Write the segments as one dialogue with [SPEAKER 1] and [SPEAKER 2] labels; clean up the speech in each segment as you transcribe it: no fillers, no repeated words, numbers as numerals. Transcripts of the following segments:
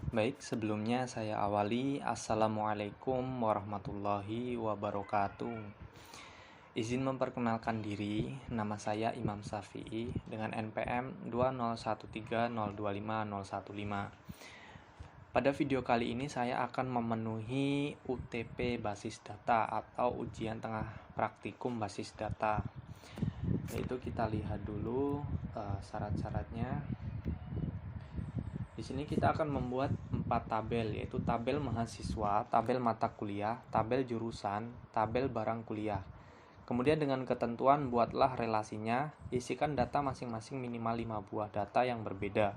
[SPEAKER 1] Baik, sebelumnya saya awali. Assalamualaikum warahmatullahi wabarakatuh. Izin memperkenalkan diri, nama saya Imam Syafi'i dengan NPM 20130250015. Pada video kali ini saya akan memenuhi UTP basis data atau ujian tengah praktikum basis data. Yaitu kita lihat dulu syarat-syaratnya. Di sini kita akan membuat 4 tabel, yaitu tabel mahasiswa, tabel mata kuliah, tabel jurusan, tabel barang kuliah. Kemudian dengan ketentuan buatlah relasinya, isikan data masing-masing minimal 5 buah data yang berbeda.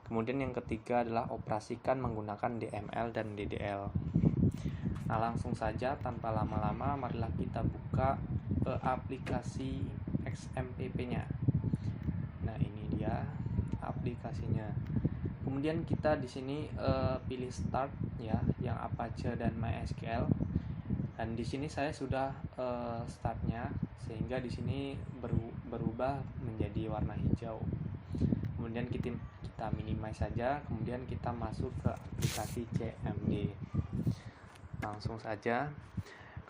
[SPEAKER 1] Kemudian yang ketiga adalah operasikan menggunakan DML dan DDL. Nah, langsung saja tanpa lama-lama marilah kita buka aplikasi XMPP-nya. Nah, ini dia aplikasinya. Kemudian kita di sini pilih start ya, yang Apache dan MySQL. Dan di sini saya sudah startnya, sehingga di sini berubah menjadi warna hijau. Kemudian kita minimize saja, kemudian kita masuk ke aplikasi CMD. Langsung saja.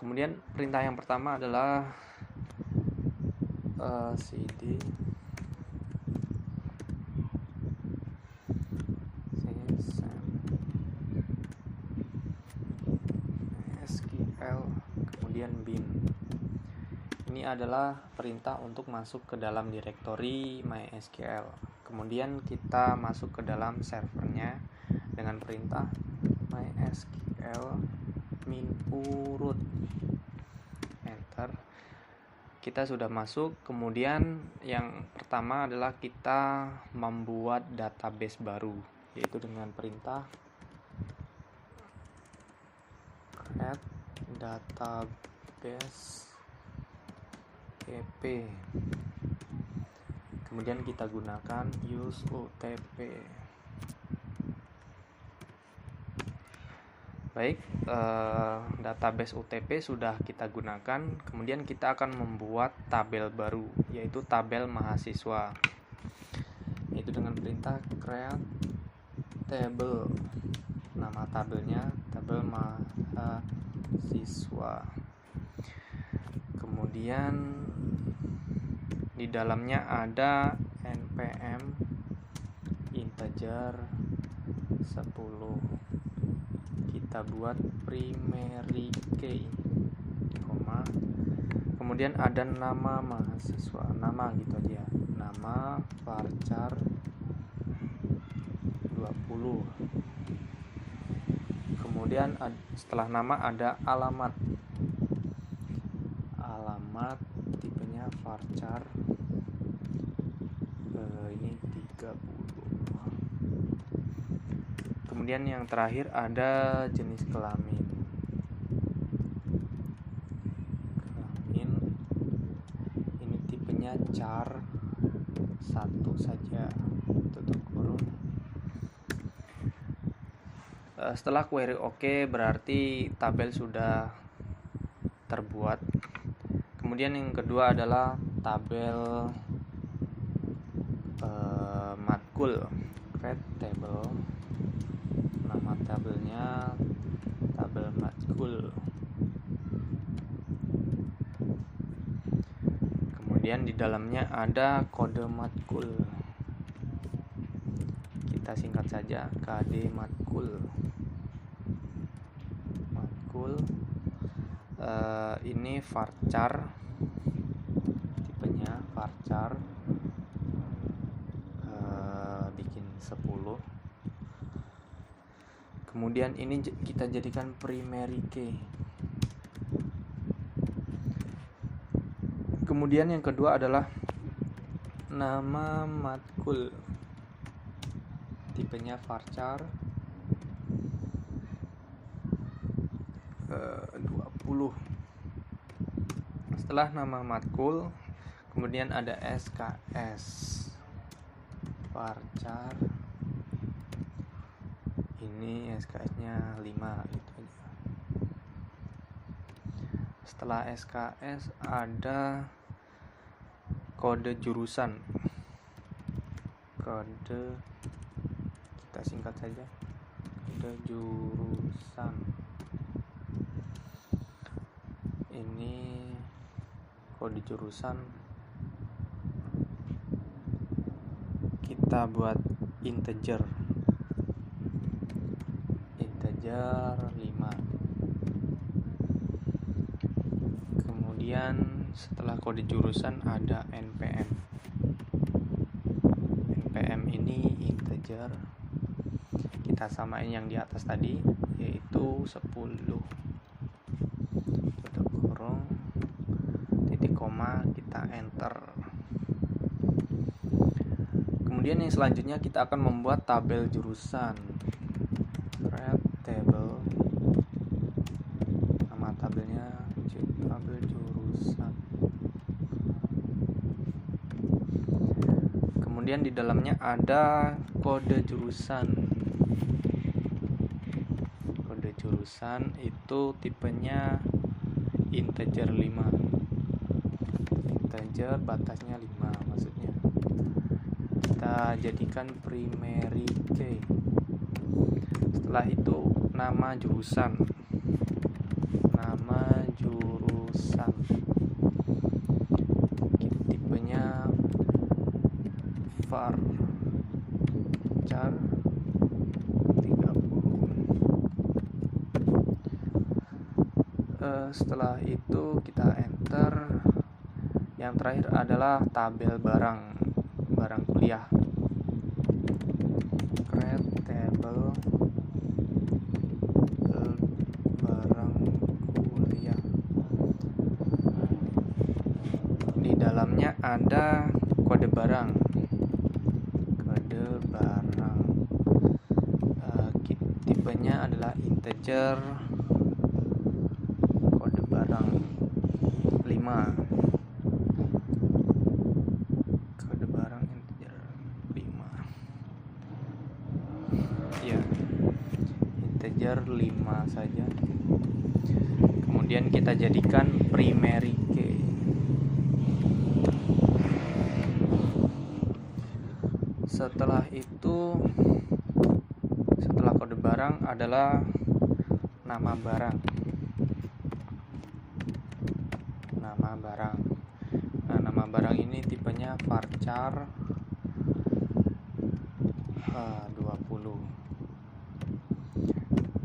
[SPEAKER 1] Kemudian perintah yang pertama adalah cd kemudian bin. Ini adalah perintah untuk masuk ke dalam direktori MySQL. Kemudian kita masuk ke dalam servernya dengan perintah MySQL min-root. Enter. Kita sudah masuk. Kemudian yang pertama adalah kita membuat database baru, yaitu dengan perintah create database EP. Kemudian kita gunakan use UTP. Baik, database UTP sudah kita gunakan. Kemudian kita akan membuat tabel baru, yaitu tabel mahasiswa, yaitu dengan perintah create table. Nama tabelnya tabel mahasiswa. Kemudian di dalamnya ada npm integer 10. Kita buat primary key, koma. Kemudian ada nama mahasiswa, nama gitu aja. Nama varchar 20. Kemudian setelah nama ada alamat. Alamat tipenya varchar ini 30. Kemudian yang terakhir ada jenis kelamin. Kelamin ini tipenya char 1 saja, tutup kurung. Setelah query oke, berarti tabel sudah terbuat. Kemudian yang kedua adalah tabel matkul. Create table. Nama tabelnya tabel matkul. Kemudian di dalamnya ada kode matkul. Kita singkat saja KD matkul. Ini varchar, tipenya varchar, bikin 10. Kemudian ini kita jadikan primary key. Kemudian yang kedua adalah nama matkul, tipenya varchar 20. Setelah nama matkul, kemudian ada SKS varchar, ini SKS-nya 5 gitu aja. Setelah SKS ada kode jurusan, kode kita singkat saja, kode jurusan. Ini kode jurusan kita buat integer 5. Kemudian setelah kode jurusan ada npm. npm ini integer, kita samain yang di atas tadi, yaitu 10 tutup kurung titik koma, kita enter. Kemudian yang selanjutnya kita akan membuat tabel jurusan. Create table, nama tabelnya tabel jurusan. Kemudian di dalamnya ada kode jurusan. Kode jurusan itu tipenya integer 5. Integer batasnya 5 maksudnya. Kita jadikan primary key. Setelah itu nama jurusan. Tipenya varchar 30. Setelah itu kita enter. Yang terakhir adalah tabel barang kuliah. Create table barang kuliah. Di dalamnya ada kode barang. Tipenya adalah integer, kode barang 5. Kode barang integer 5. Ya, integer 5 saja. Kemudian kita jadikan primary key. Setelah itu, setelah kode barang adalah nama barang. Nah, nama barang ini tipenya varchar 20.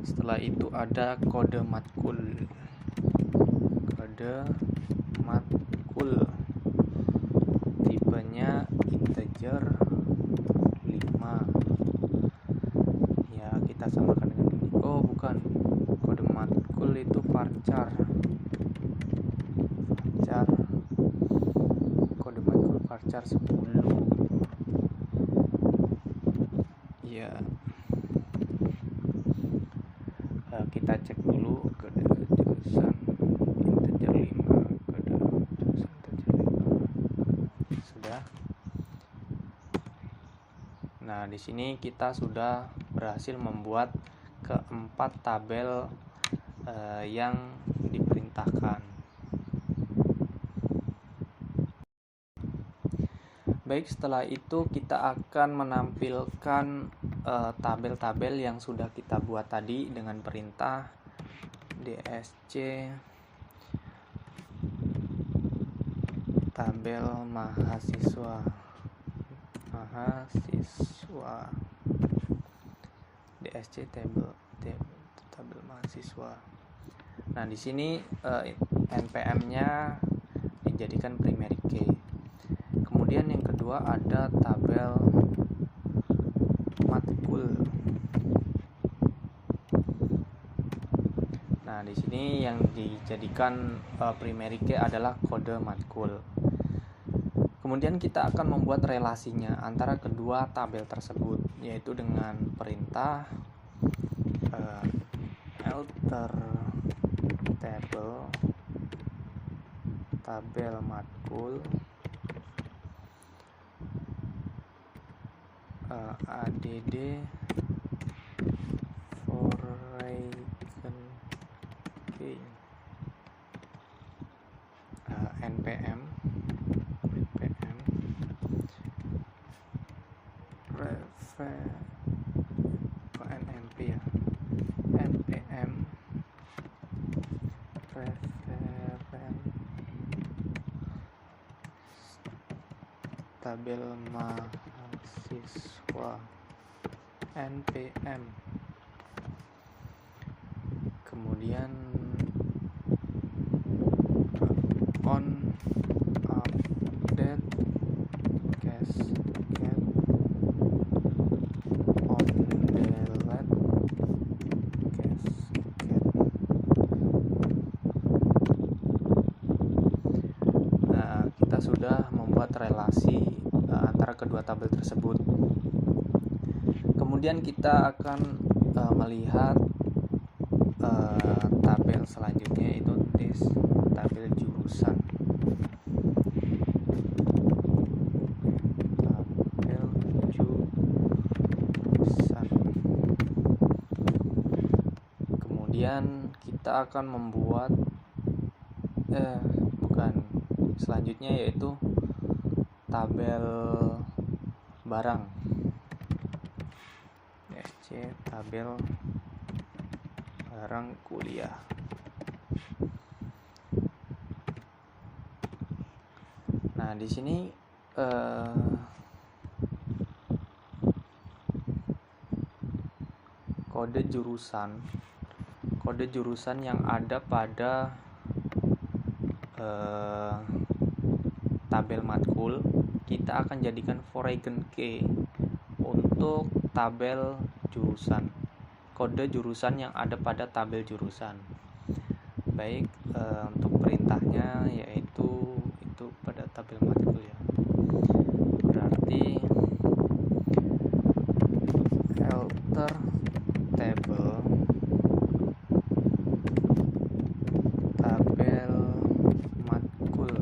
[SPEAKER 1] Setelah itu ada kode matkul. Tipenya integer 5. Ya, kita samakan dengan ini. Oh, bukan. Kode matkul itu varchar. Kode matkul varchar 10. Ya. Kita cek dulu kode jurusan integer 5. Kode jurusan integer 5. Sudah. Nah, di sini kita sudah berhasil membuat keempat tabel yang diperintahkan. Baik, setelah itu kita akan menampilkan tabel-tabel yang sudah kita buat tadi dengan perintah dsc tabel mahasiswa dsc tabel mahasiswa. Nah, di sini npm-nya dijadikan primary key. Kemudian yang kedua ada tabel matkul. Nah, di sini yang dijadikan primary key adalah kode matkul. Kemudian kita akan membuat relasinya antara kedua tabel tersebut, yaitu dengan perintah alter tabel matkul add foreign key npm tabel mahasiswa NPM. Kemudian on update cascade, on delete cascade. Nah, kita sudah membuat relasi antara kedua tabel tersebut. Kemudian kita akan melihat tabel selanjutnya, yaitu tabel jurusan. Tabel jurusan. Kemudian kita akan membuat selanjutnya yaitu tabel barang. Tabel barang kuliah. Nah, di sini kode jurusan yang ada pada tabel matkul kita akan jadikan foreign key untuk tabel jurusan, kode jurusan yang ada pada tabel jurusan. Baik, untuk perintahnya yaitu itu pada tabel matkul ya. Berarti alter table tabel matkul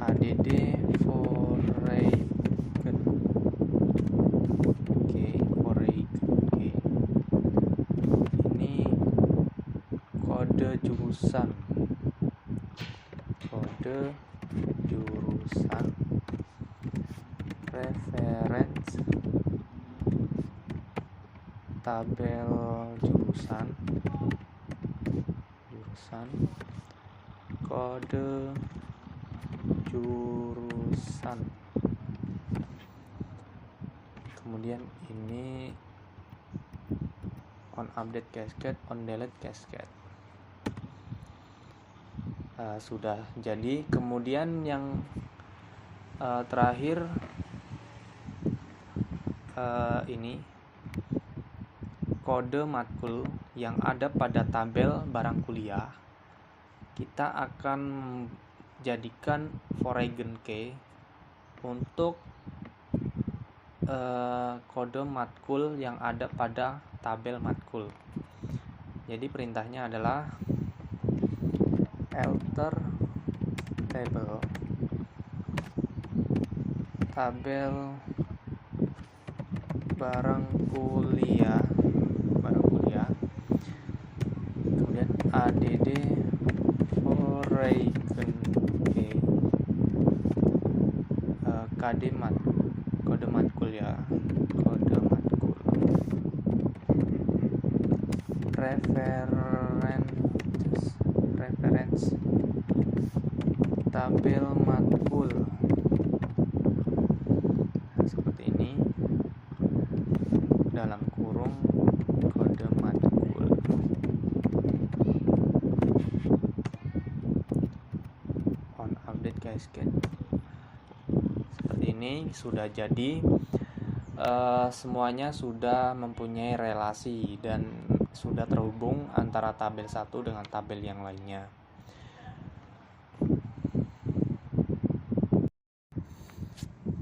[SPEAKER 1] add kode jurusan reference tabel jurusan kode jurusan. Kemudian ini on update cascade, on delete cascade. Sudah jadi. Kemudian yang terakhir ini kode matkul yang ada pada tabel barang kuliah kita akan jadikan foreign key untuk kode matkul yang ada pada tabel matkul. Jadi perintahnya adalah alter table tabel barang kuliah, kemudian add foreign key kode matkul ya, kode matkul reference tabel matkul. Nah, seperti ini dalam kurung kode matkul. On update cascade. Seperti ini sudah jadi. Semuanya sudah mempunyai relasi dan sudah terhubung antara tabel satu dengan tabel yang lainnya.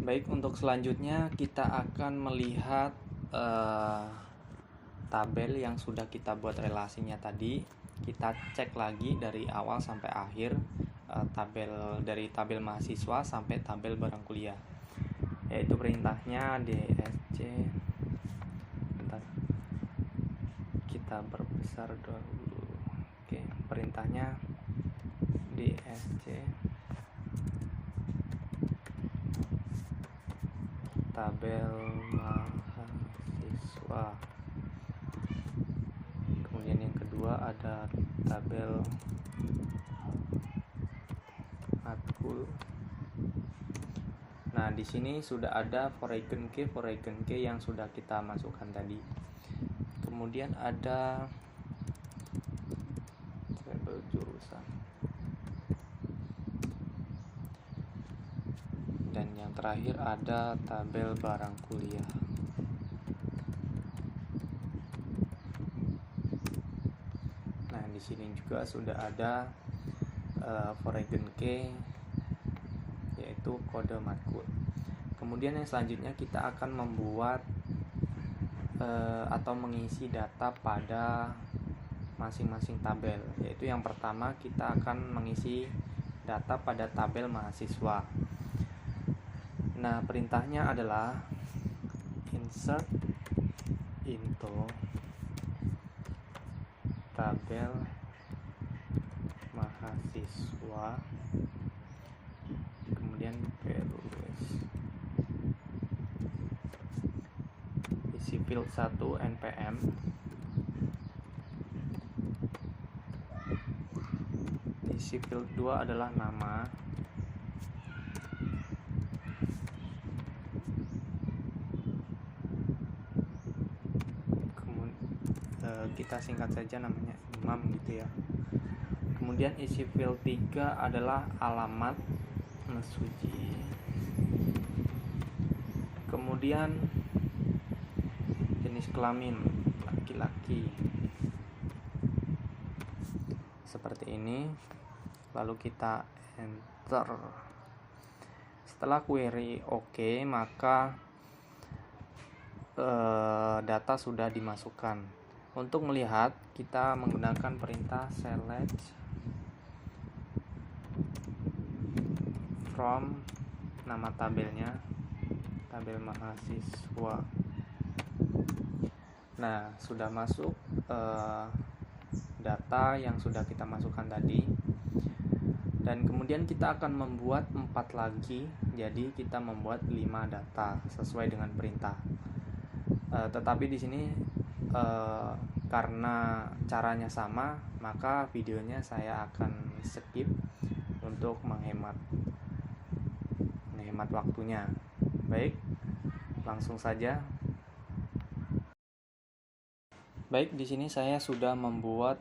[SPEAKER 1] Baik, untuk selanjutnya kita akan melihat tabel yang sudah kita buat relasinya tadi. Kita cek lagi dari awal sampai akhir, dari tabel mahasiswa sampai tabel barang kuliah, yaitu perintahnya dsc. Bentar, kita perbesar dulu. Oke, perintahnya dsc tabel mahasiswa. Kemudian yang kedua ada tabel matkul Nah, di sini sudah ada foreign key yang sudah kita masukkan tadi. Kemudian ada tabel jurusan. Dan yang terakhir ada tabel barang kuliah. Nah, di sini juga sudah ada foreign key, yaitu kode matkul. Kemudian yang selanjutnya kita akan membuat atau mengisi data pada masing-masing tabel, yaitu yang pertama kita akan mengisi data pada tabel mahasiswa. Nah, perintahnya adalah insert into tabel mahasiswa, kemudian values, isi field 1 npm, isi field 2 adalah nama, kita singkat saja namanya imam gitu ya. Kemudian isi field 3 adalah alamat Mesuji. Kemudian jenis kelamin laki-laki. Seperti ini. Lalu kita enter. Setelah query oke, maka data sudah dimasukkan. Untuk melihat, kita menggunakan perintah select from nama tabelnya, tabel mahasiswa. Nah, sudah masuk data yang sudah kita masukkan tadi. Dan kemudian kita akan membuat 4 lagi. Jadi kita membuat 5 data sesuai dengan perintah. Tetapi di sini karena caranya sama, maka videonya saya akan skip untuk menghemat waktunya. Baik, langsung saja. Baik, di sini saya sudah membuat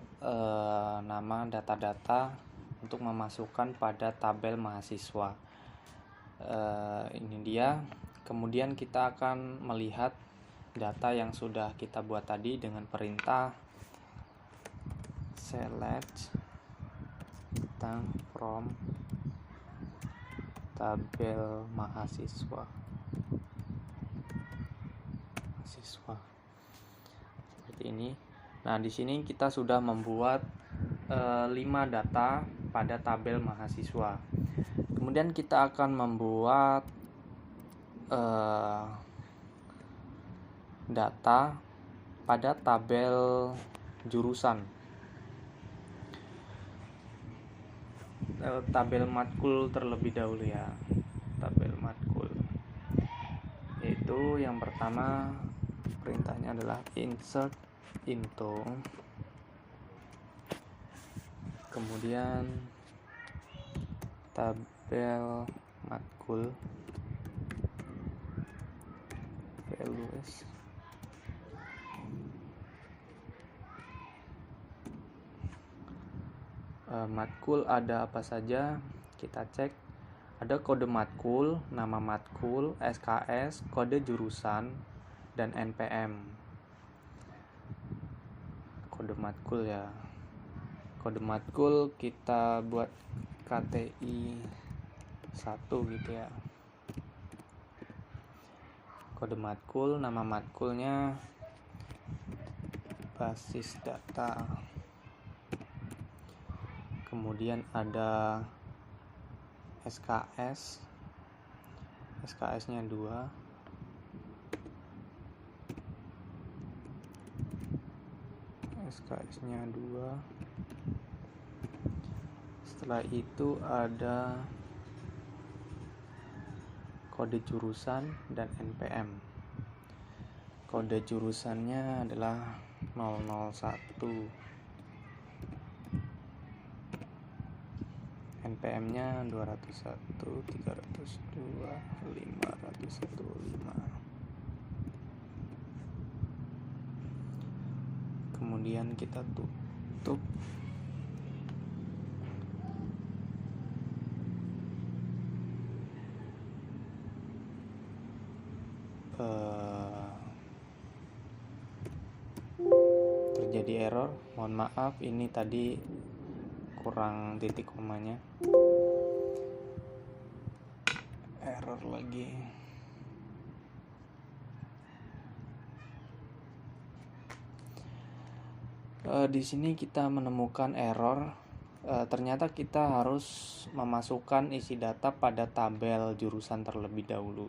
[SPEAKER 1] nama data-data untuk memasukkan pada tabel mahasiswa. Ini dia. Kemudian kita akan melihat data yang sudah kita buat tadi dengan perintah select from tabel mahasiswa. Seperti ini. Nah, di sini kita sudah membuat 5 data pada tabel mahasiswa. Kemudian kita akan membuat data pada tabel jurusan, tabel matkul terlebih dahulu ya. Tabel matkul, yaitu yang pertama perintahnya adalah insert into, kemudian tabel matkul values, matkul ada apa saja, kita cek. Ada kode matkul, nama matkul, SKS, kode jurusan, dan NPM. Kode matkul ya. Kode matkul kita buat KTI 1 gitu ya. Kode matkul, nama matkulnya basis data. Kemudian ada SKS, SKS-nya 2. SKS-nya 2. Setelah itu ada kode jurusan dan NPM. Kode jurusannya adalah 001. npm-nya 201, 302, 515. Kemudian kita tutup. Terjadi error, mohon maaf, ini tadi kurang titik komanya, error lagi. Di sini kita menemukan error. Ternyata kita harus memasukkan isi data pada tabel jurusan terlebih dahulu.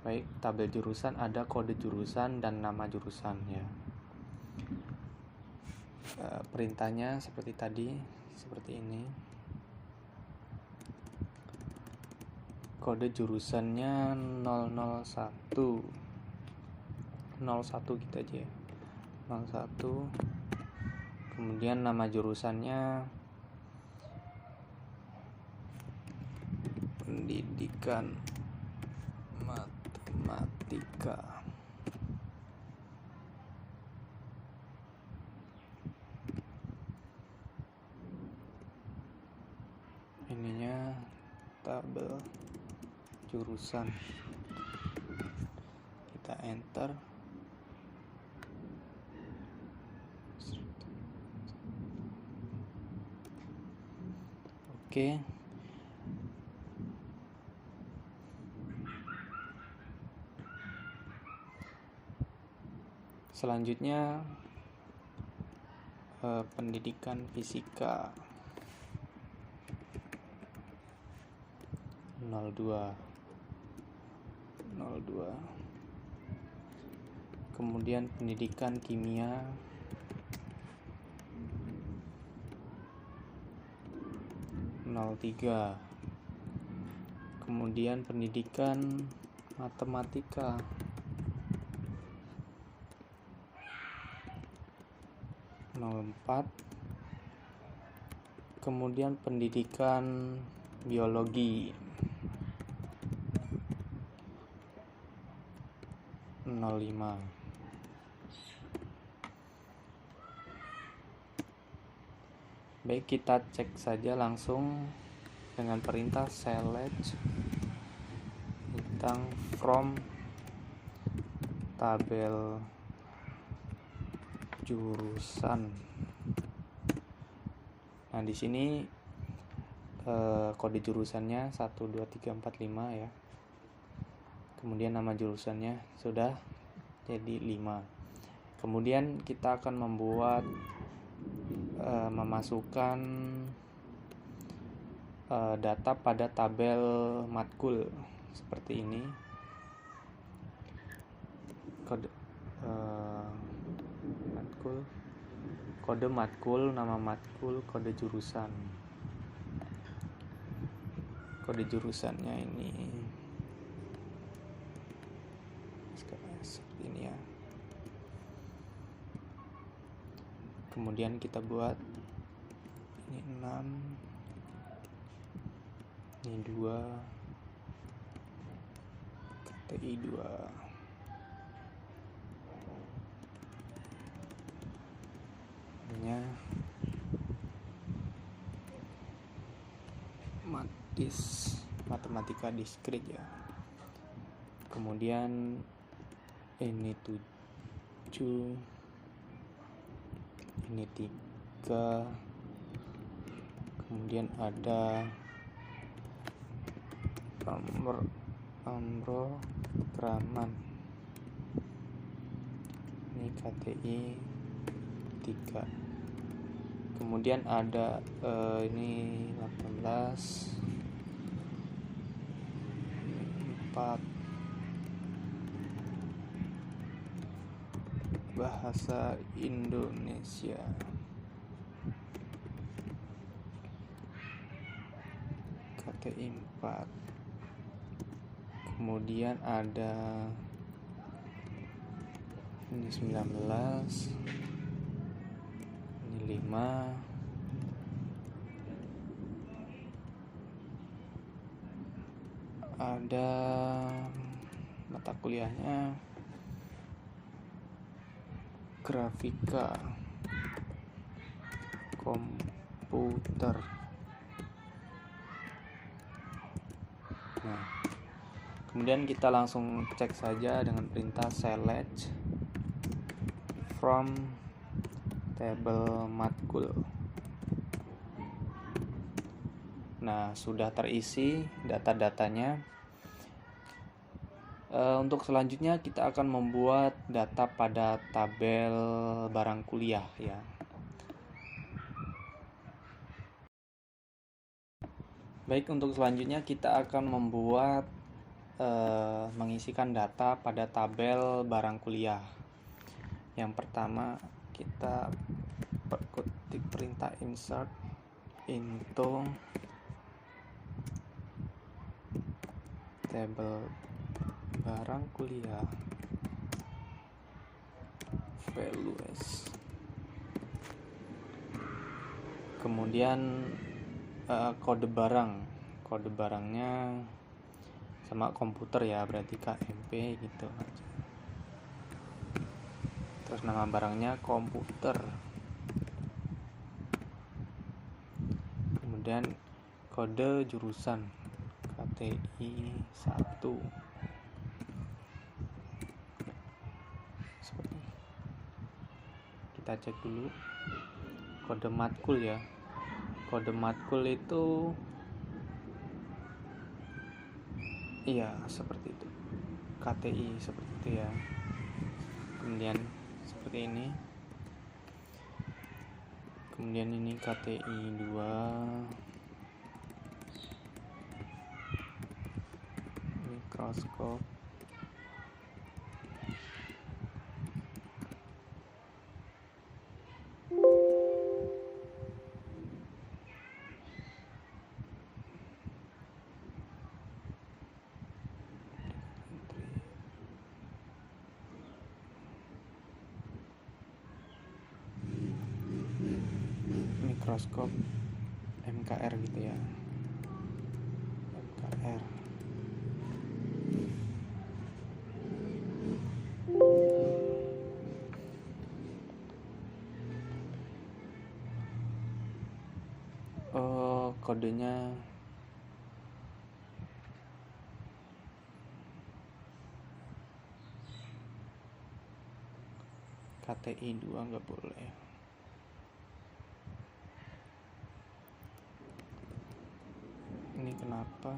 [SPEAKER 1] Baik, tabel jurusan ada kode jurusan dan nama jurusan ya. Perintahnya seperti tadi, seperti ini. Kode jurusannya 001 kita aja ya. 01. Kemudian nama jurusannya pendidikan matematika. Ininya tabel jurusan. Kita enter. Oke. Selanjutnya pendidikan fisika 02. Kemudian pendidikan kimia 03. Kemudian pendidikan matematika 04. Kemudian pendidikan biologi 05. Baik, kita cek saja langsung dengan perintah select bintang from tabel jurusan. Nah, di sini kode jurusannya 12345 ya. Kemudian nama jurusannya sudah jadi 5. Kemudian kita akan membuat memasukkan data pada tabel matkul seperti ini. Kode matkul, nama matkul, kode jurusan. Kode jurusannya ini seperti ini ya. Kemudian kita buat ini 6, ini 2, KTI 2. Nya matematika diskrit ya. Kemudian ini 7, ini 3, kemudian ada pemrograman, ini KTI 3. Kemudian ada ini 18, 4, bahasa Indonesia. KTI 4. Kemudian ada ini 19, ini 5, ada mata kuliahnya grafika komputer. Nah, kemudian kita langsung cek saja dengan perintah select from table matkul. Nah, sudah terisi data-datanya. Untuk selanjutnya kita akan membuat data pada tabel barang kuliah ya. Baik, untuk selanjutnya kita akan membuat mengisikan data pada tabel barang kuliah. Yang pertama kita ketik perintah insert into table barang kuliah values. Kemudian kode barangnya sama komputer ya, berarti KMP gitu aja. Terus nama barangnya komputer. Kemudian kode jurusan KTI 1. Kita cek dulu kode matkul ya. Kode matkul itu iya seperti itu, KTI seperti itu ya. Kemudian seperti ini. Kemudian ini KTI 2 mikroskop. Mikroskop MKR gitu ya. MKR. Kodenya KTI 2 nggak boleh. Ini kenapa?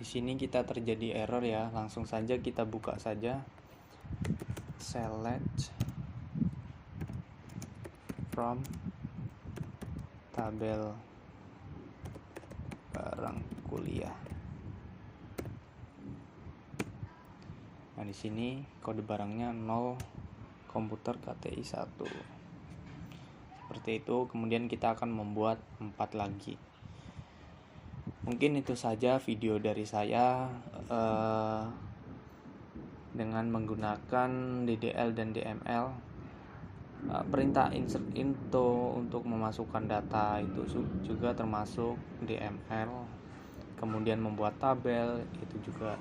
[SPEAKER 1] Di sini kita terjadi error ya. Langsung saja kita buka saja select from tabel barang kuliah. Nah, di sini kode barangnya 0 komputer KTI 1. Seperti itu. Kemudian kita akan membuat 4 lagi. Mungkin itu saja video dari saya dengan menggunakan DDL dan DML. Perintah insert into untuk memasukkan data itu juga termasuk DML. Kemudian membuat tabel itu juga.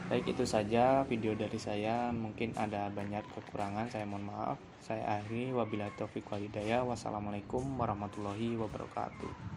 [SPEAKER 1] Baik, itu saja video dari saya. Mungkin ada banyak kekurangan, saya mohon maaf. Saya akhiri, wabillahi taufiq wal hidayah. Wassalamualaikum warahmatullahi wabarakatuh.